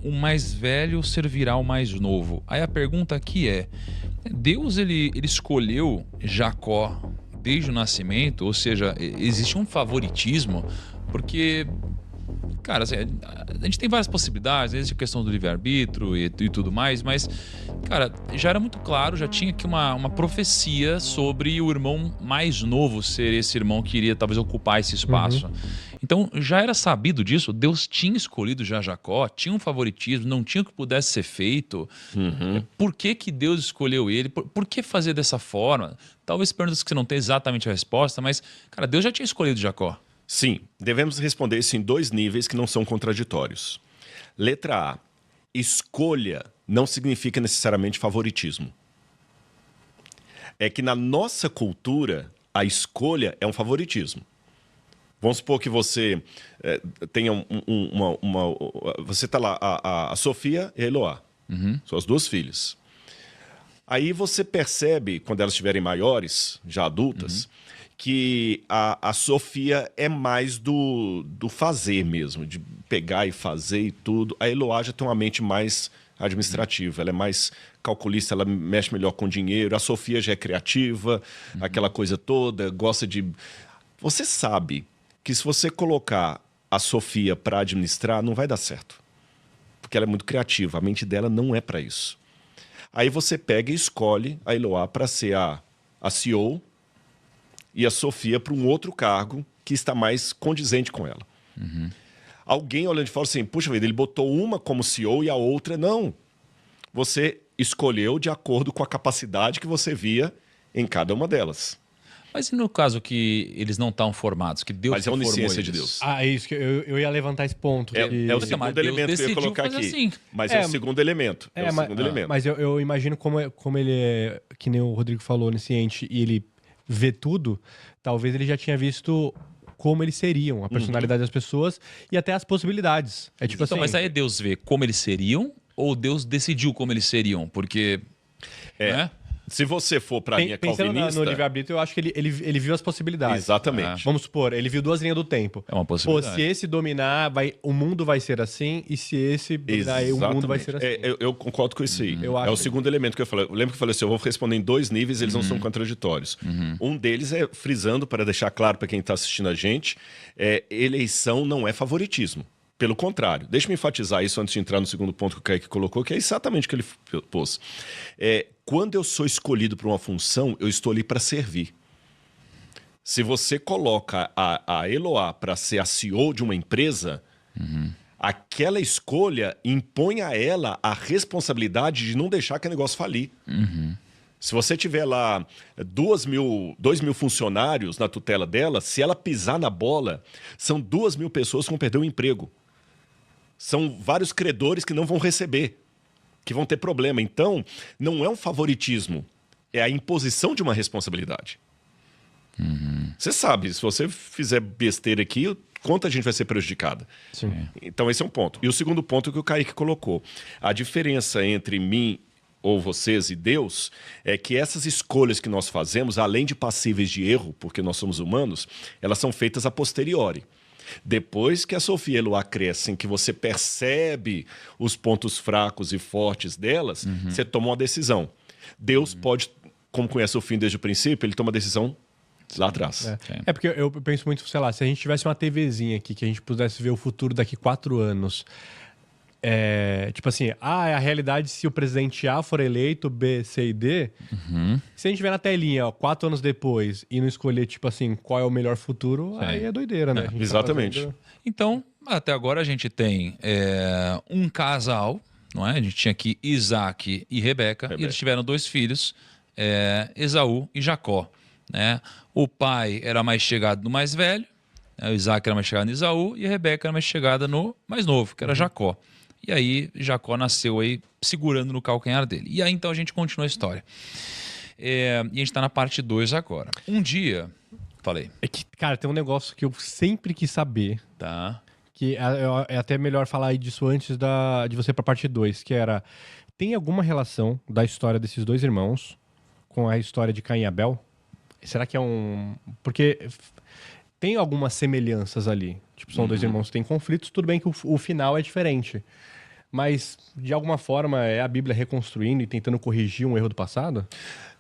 o mais velho servirá ao mais novo. Aí a pergunta aqui é, Deus ele escolheu Jacó desde o nascimento? Ou seja, existe um favoritismo? Porque, cara, assim, a gente tem várias possibilidades, existe a questão do livre-arbítrio e tudo mais, mas, cara, já era muito claro, já tinha aqui uma profecia sobre o irmão mais novo ser esse irmão que iria talvez ocupar esse espaço. Então, já era sabido disso, Deus tinha escolhido já Jacó, tinha um favoritismo, não tinha o que pudesse ser feito. Por que que Deus escolheu ele? Por que fazer dessa forma? Talvez perguntas que você não tem exatamente a resposta, mas, cara, Deus já tinha escolhido Jacó. Sim, devemos responder isso em dois níveis que não são contraditórios. Letra A. Escolha não significa necessariamente favoritismo. É que na nossa cultura, a escolha é um favoritismo. Vamos supor que você tenha você está lá, a Sofia e a Eloá. São as duas filhas. Aí você percebe, quando elas estiverem maiores, já adultas, que a Sofia é mais do fazer mesmo, de pegar e fazer e tudo. A Eloá já tem uma mente mais administrativa, ela é mais calculista, ela mexe melhor com dinheiro. A Sofia já é criativa, aquela coisa toda, gosta de... Você sabe que se você colocar a Sofia para administrar, não vai dar certo. Porque ela é muito criativa, a mente dela não é para isso. Aí você pega e escolhe a Eloá para ser a CEO e a Sofia para um outro cargo que está mais condizente com ela. Alguém olhando de fora assim, puxa vida, ele botou uma como CEO e a outra não. Você escolheu de acordo com a capacidade que você via em cada uma delas. Mas e no caso que eles não estão formados, que Deus Mas é a formou onisciência eles? de Deus. É isso que eu ia levantar esse ponto. É o Mas segundo Deus elemento que eu ia decidiu colocar fazer aqui. assim. Mas é o segundo elemento. É o segundo elemento. Mas eu imagino como ele é, que nem o Rodrigo falou, onisciente, e ele vê tudo, talvez ele já tinha visto como eles seriam, a personalidade das pessoas e até as possibilidades. É tipo Então, assim... mas aí Deus vê como eles seriam ou Deus decidiu como eles seriam? Porque... né? Se você for para a linha Pensando calvinista... no livre-arbítrio, eu acho que ele viu as possibilidades. Exatamente. Vamos supor, ele viu duas linhas do tempo. É uma possibilidade. Pô, se esse dominar, o mundo vai ser assim, e se esse dominar, o mundo vai ser assim. Eu concordo com isso aí. Eu É acho o segundo elemento que eu falei. Eu lembro que eu falei assim, eu vou responder em dois níveis, eles não são contraditórios. Um deles é, frisando para deixar claro para quem está assistindo a gente, eleição não é favoritismo. Pelo contrário, deixa-me enfatizar isso antes de entrar no segundo ponto que o Kaique colocou, que é exatamente o que ele pôs. Quando eu sou escolhido para uma função, eu estou ali para servir. Se você coloca a Eloá para ser a CEO de uma empresa, aquela escolha impõe a ela a responsabilidade de não deixar que o negócio falir. Se você tiver lá 2.000 funcionários na tutela dela, se ela pisar na bola, são 2.000 pessoas que vão perder o emprego. São vários credores que não vão receber, que vão ter problema. Então, não é um favoritismo, é a imposição de uma responsabilidade. Você sabe, se você fizer besteira aqui, quanta gente vai ser prejudicada. Sim. Então, esse é um ponto. E o segundo ponto que o Kaique colocou. A diferença entre mim ou vocês e Deus é que essas escolhas que nós fazemos, além de passíveis de erro, porque nós somos humanos, elas são feitas a posteriori. Depois que a Sofia e a Eloá crescem, que você percebe os pontos fracos e fortes delas, você toma uma decisão. Deus pode, como conhece o fim desde o princípio, ele toma a decisão lá atrás. Porque eu penso muito, sei lá, se a gente tivesse uma TVzinha aqui, que a gente pudesse ver o futuro daqui 4 anos... tipo assim, é a realidade se o presidente A for eleito, B, C e D. Se a gente ver na telinha, 4 anos depois, e não escolher, tipo assim, qual é o melhor futuro, aí é doideira, né? A gente Exatamente. tá fazendo... Então, até agora a gente tem um casal, não é? A gente tinha aqui Isaac e Rebeca. E eles tiveram 2 filhos, Esaú e Jacó, né? O pai era mais chegado no mais velho, o Isaac era mais chegado no Esaú, e a Rebeca era mais chegada no mais novo, que era Jacó. E aí, Jacó nasceu aí segurando no calcanhar dele. E aí, então, a gente continua a história. E a gente tá na parte 2 agora. Um dia... Falei. É que, cara, tem um negócio que eu sempre quis saber, Tá. que é até melhor falar disso antes de você ir pra parte 2, que era... Tem alguma relação da história desses 2 irmãos com a história de Caim e Abel? Será que é um... Porque tem algumas semelhanças ali. Tipo, são 2 irmãos que têm conflitos, tudo bem que o final é diferente. Mas, de alguma forma, é a Bíblia reconstruindo e tentando corrigir um erro do passado?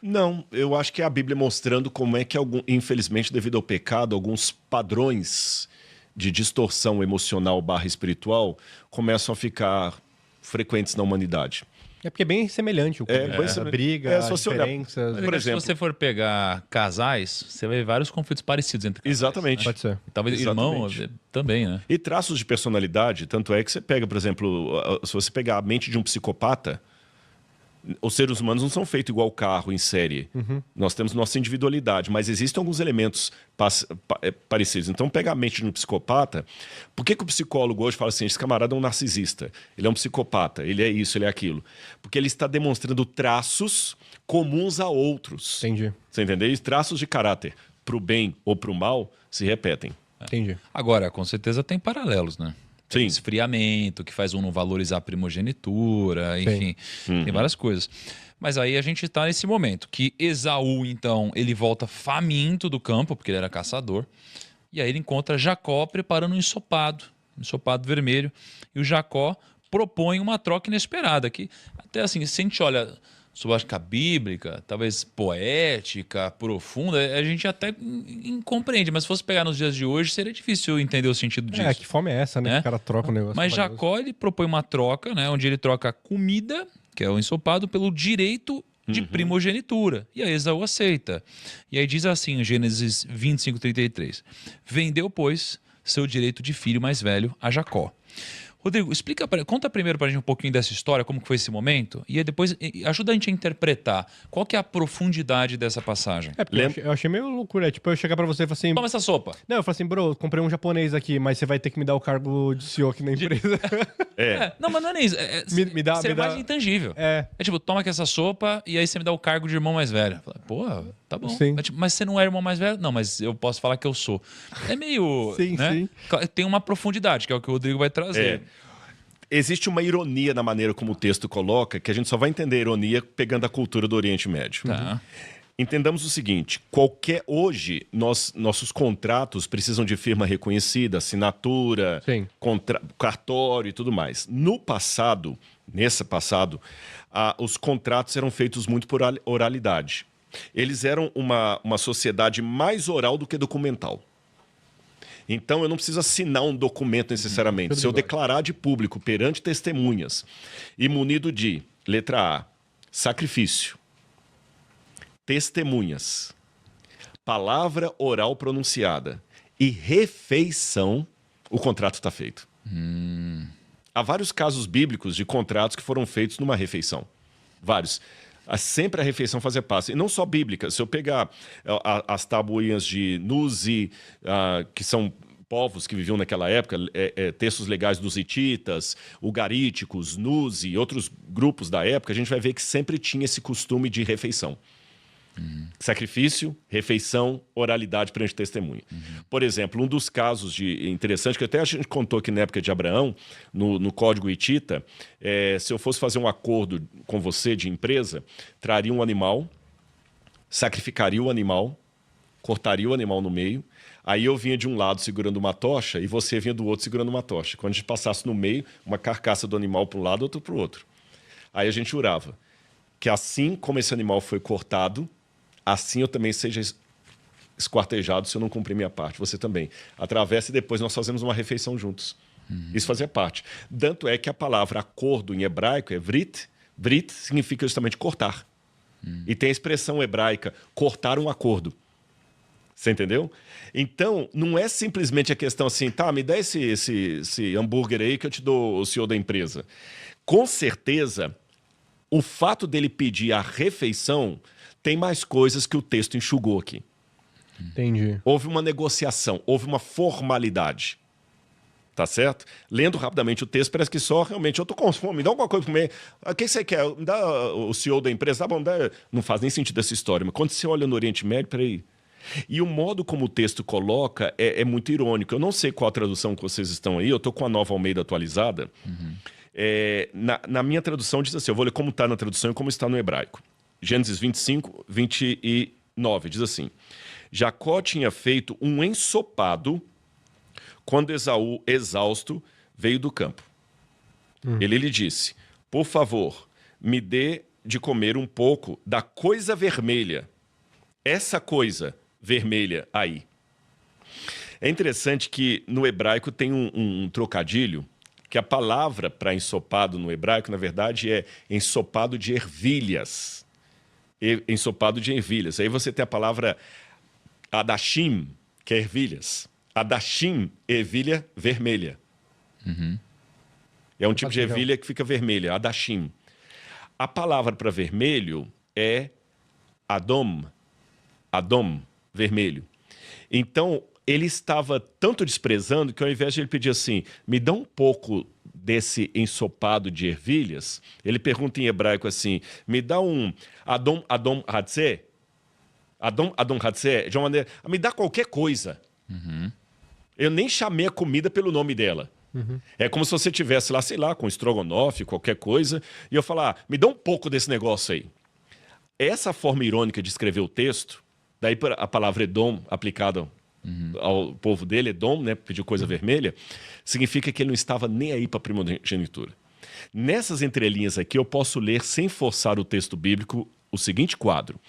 Não, eu acho que é a Bíblia mostrando como é que, infelizmente, devido ao pecado, alguns padrões de distorção emocional / espiritual começam a ficar frequentes na humanidade. É porque é bem semelhante o começo. A briga, as diferenças. Por exemplo, se você for pegar casais, você vai ver vários conflitos parecidos entre casais. Exatamente. Né? Pode ser. Talvez Exatamente. irmão também, né? E traços de personalidade, tanto é que você pega, por exemplo, se você pegar a mente de um psicopata, os seres humanos não são feitos igual carro em série. Nós temos nossa individualidade, mas existem alguns elementos parecidos. Então, pega a mente de um psicopata. Por que o psicólogo hoje fala assim, esse camarada é um narcisista, ele é um psicopata, ele é isso, ele é aquilo? Porque ele está demonstrando traços comuns a outros. Entendi. Você entendeu? E traços de caráter, para o bem ou para o mal, se repetem. Entendi. Agora, com certeza tem paralelos, né? Tem Sim. esfriamento, que faz um não valorizar a primogenitura, enfim, tem várias coisas. Mas aí a gente está nesse momento que Esaú, então, ele volta faminto do campo, porque ele era caçador, e aí ele encontra Jacó preparando um ensopado vermelho, e o Jacó propõe uma troca inesperada, que até assim, se a gente olha sobre a bíblica, talvez poética, profunda, a gente até compreende, mas se fosse pegar nos dias de hoje, seria difícil entender o sentido disso. Que fome é essa, né? Que o cara troca o negócio. Mas valioso. Jacó, ele propõe uma troca, né, onde ele troca comida, que é o ensopado, pelo direito de primogenitura. E aí Esaú aceita. E aí diz assim, em Gênesis 25:33, vendeu, pois, seu direito de filho mais velho a Jacó. Rodrigo, conta primeiro pra gente um pouquinho dessa história, como que foi esse momento, e aí depois ajuda a gente a interpretar qual que é a profundidade dessa passagem. É, porque eu achei meio loucura. Tipo, eu chegar pra você e falar assim... Toma essa sopa. Não, eu falei assim, bro, comprei um japonês aqui, mas você vai ter que me dar o cargo de CEO aqui na empresa. Não, mas não é nem isso. Seria mais intangível. É tipo, toma aqui essa sopa e aí você me dá o cargo de irmão mais velho. Pô, tá bom. Sim. Mas você não é irmão mais velho? Não, mas eu posso falar que eu sou. É meio... Sim, né? sim. Tem uma profundidade, que é o que o Rodrigo vai trazer. Existe uma ironia na maneira como o texto coloca, que a gente só vai entender a ironia pegando a cultura do Oriente Médio. Tá. Entendamos o seguinte, hoje, nossos contratos precisam de firma reconhecida, assinatura, Sim. cartório e tudo mais. Nesse passado, os contratos eram feitos muito por oralidade. Eles eram uma sociedade mais oral do que documental. Então, eu não preciso assinar um documento necessariamente. Se eu declarar de público perante testemunhas e munido de, letra A, sacrifício, testemunhas, palavra oral pronunciada e refeição, o contrato está feito. Há vários casos bíblicos de contratos que foram feitos numa refeição. Vários. Sempre a refeição fazia parte. E não só bíblica. Se eu pegar as tabuinhas de Nuzi, que são povos que viviam naquela época, textos legais dos hititas, ugaríticos, Nuzi e outros grupos da época, a gente vai ver que sempre tinha esse costume de refeição. Sacrifício, refeição, oralidade perante testemunha. Por exemplo, um dos casos interessante, que até a gente contou aqui na época de Abraão, no Código Hitita, se eu fosse fazer um acordo com você de empresa, traria um animal, sacrificaria o animal, cortaria o animal no meio, aí eu vinha de um lado segurando uma tocha e você vinha do outro segurando uma tocha. Quando a gente passasse no meio, uma carcaça do animal para um lado, outra para o outro. Aí a gente jurava que assim como esse animal foi cortado, assim eu também seja esquartejado se eu não cumprir minha parte. Você também. Atravessa e depois nós fazemos uma refeição juntos. Isso fazia parte. Tanto é que a palavra acordo em hebraico é vrit. Vrit significa justamente cortar. E tem a expressão hebraica, cortar um acordo. Você entendeu? Então, não é simplesmente a questão assim, tá, me dá esse hambúrguer aí que eu te dou o CEO da empresa. Com certeza, o fato dele pedir a refeição tem mais coisas que o texto enxugou aqui. Entendi. Houve uma negociação, houve uma formalidade. Tá certo? Lendo rapidamente o texto, parece que só realmente eu tô com fome, me dá alguma coisa pra comer. O que você quer? Me dá o CEO da empresa? Tá bom, não faz nem sentido essa história. Mas quando você olha no Oriente Médio, peraí. E o modo como o texto coloca é muito irônico. Eu não sei qual a tradução que vocês estão aí, eu tô com a Nova Almeida atualizada. Na minha tradução diz assim, eu vou ler como está na tradução e como está no hebraico. Gênesis 25:29 diz assim: Jacó tinha feito um ensopado quando Esaú, exausto, veio do campo. Ele lhe disse, por favor, me dê de comer um pouco da coisa vermelha. Essa coisa vermelha aí. É interessante que no hebraico tem um trocadilho, que a palavra para ensopado no hebraico, na verdade, é ensopado de ervilhas. Ensopado de ervilhas. Aí você tem a palavra adashim, que é ervilhas. Adashim, ervilha vermelha. É um tipo de ervilha que fica vermelha, adashim. A palavra para vermelho é adom. Adom, vermelho. Então, ele estava tanto desprezando que ao invés de ele pedir assim, me dá um pouco desse ensopado de ervilhas, ele pergunta em hebraico assim, me dá um adom hatzeh, adom hatzeh, de uma maneira, me dá qualquer coisa. Eu nem chamei a comida pelo nome dela. É como se você tivesse lá, sei lá, com estrogonofe, qualquer coisa, e eu falar, me dá um pouco desse negócio aí. Essa forma irônica de escrever o texto, daí a palavra Edom aplicada ao povo dele, Edom, né, pediu coisa vermelha, significa que ele não estava nem aí para a primogenitura. Nessas entrelinhas aqui, eu posso ler, sem forçar o texto bíblico, o seguinte quadro.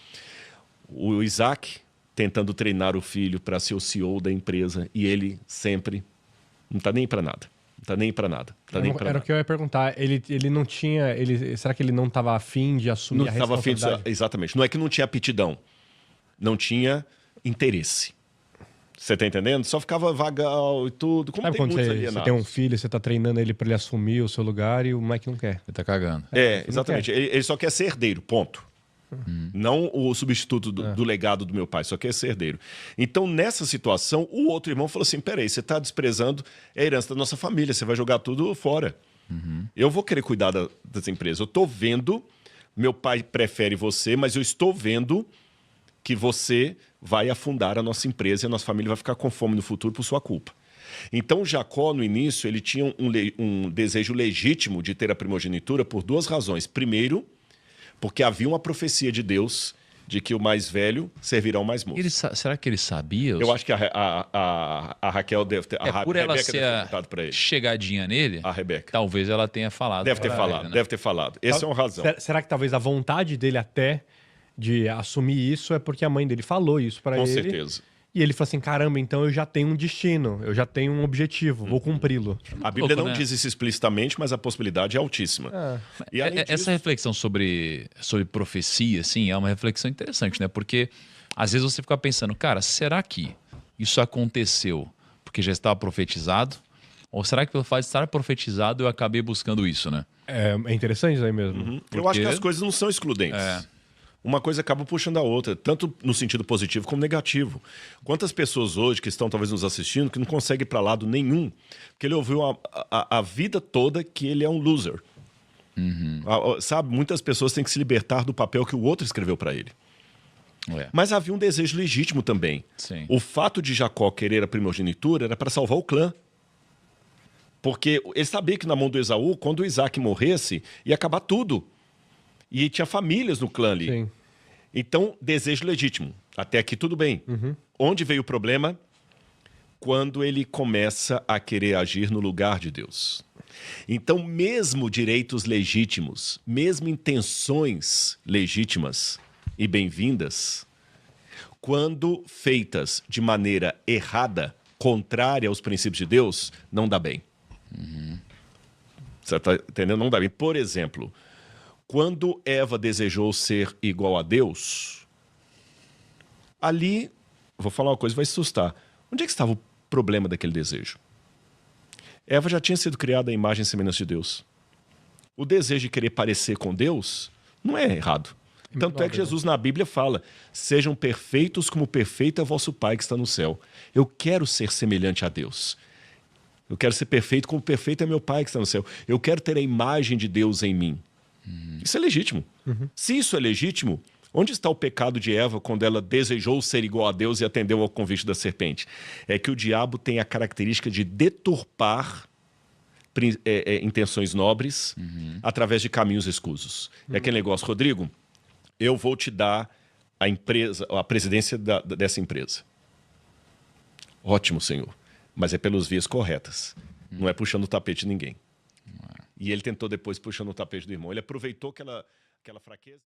O Isaac tentando treinar o filho para ser o CEO da empresa, e ele sempre não está nem para nada. Não está nem para nada. Era o que eu ia perguntar. Ele não tinha... será que ele não estava afim de assumir a responsabilidade? Exatamente. Não é que não tinha aptidão. Não tinha interesse. Você tá entendendo? Só ficava vagal e tudo. Como sabe tem quando muitos você alienados. tem um filho, você tá treinando ele para ele assumir o seu lugar e o moleque não quer. Ele tá cagando. Exatamente. Ele só quer ser herdeiro, ponto. Não o substituto do legado do meu pai, só quer ser herdeiro. Então, nessa situação, o outro irmão falou assim, peraí, você tá desprezando a herança da nossa família, você vai jogar tudo fora. Eu vou querer cuidar das empresas. Eu tô vendo, meu pai prefere você, mas eu estou vendo que você vai afundar a nossa empresa e a nossa família vai ficar com fome no futuro por sua culpa. Então, Jacó, no início, ele tinha um desejo legítimo de ter a primogenitura por duas razões. Primeiro, porque havia uma profecia de Deus de que o mais velho servirá ao mais moço. Será que ele sabia? Eu acho que a Raquel deve ter... Por ela Rebeca ser deve ter contado pra ele. chegadinha nele, A Rebeca. talvez ela tenha falado. Deve ter pra falado, ele, né? deve ter falado. Essa é uma razão. Será que talvez a vontade dele até de assumir isso é porque a mãe dele falou isso para ele? Com certeza. E ele falou assim, caramba, então eu já tenho um destino, eu já tenho um objetivo, vou cumpri-lo. A Bíblia louco, não né? diz isso explicitamente, mas a possibilidade é altíssima. E além disso, Essa reflexão sobre profecia, assim, é uma reflexão interessante, né? Porque às vezes você fica pensando, cara, será que isso aconteceu porque já estava profetizado? Ou será que pelo fato de estar profetizado eu acabei buscando isso, né? É interessante isso aí mesmo. eu acho que as coisas não são excludentes. Uma coisa acaba puxando a outra, tanto no sentido positivo como negativo. Quantas pessoas hoje que estão talvez nos assistindo que não conseguem ir para lado nenhum, porque ele ouviu a vida toda que ele é um loser. Sabe, muitas pessoas têm que se libertar do papel que o outro escreveu para ele. Mas havia um desejo legítimo também. Sim. O fato de Jacó querer a primogenitura era para salvar o clã. Porque ele sabia que na mão do Esaú, quando o Isaac morresse, ia acabar tudo. E tinha famílias no clã ali. Sim. Então, desejo legítimo. Até aqui tudo bem. Onde veio o problema? Quando ele começa a querer agir no lugar de Deus. Então, mesmo direitos legítimos, mesmo intenções legítimas e bem-vindas, quando feitas de maneira errada, contrária aos princípios de Deus, não dá bem. Você está entendendo? Não dá bem. Por exemplo, quando Eva desejou ser igual a Deus, ali, vou falar uma coisa, vai assustar. Onde é que estava o problema daquele desejo? Eva já tinha sido criada à imagem e semelhança de Deus. O desejo de querer parecer com Deus não é errado. Tanto é que Jesus na Bíblia fala, sejam perfeitos como perfeito é o vosso Pai que está no céu. Eu quero ser semelhante a Deus. Eu quero ser perfeito como perfeito é meu Pai que está no céu. Eu quero ter a imagem de Deus em mim. Isso é legítimo. Se isso é legítimo, onde está o pecado de Eva quando ela desejou ser igual a Deus e atendeu ao convite da serpente? É que o diabo tem a característica de deturpar intenções nobres através de caminhos escusos. É aquele negócio, Rodrigo, eu vou te dar a presidência dessa empresa. Ótimo, Senhor. Mas é pelas vias corretas. Não é puxando o tapete de ninguém. E ele tentou depois puxando o tapete do irmão. Ele aproveitou aquela fraqueza.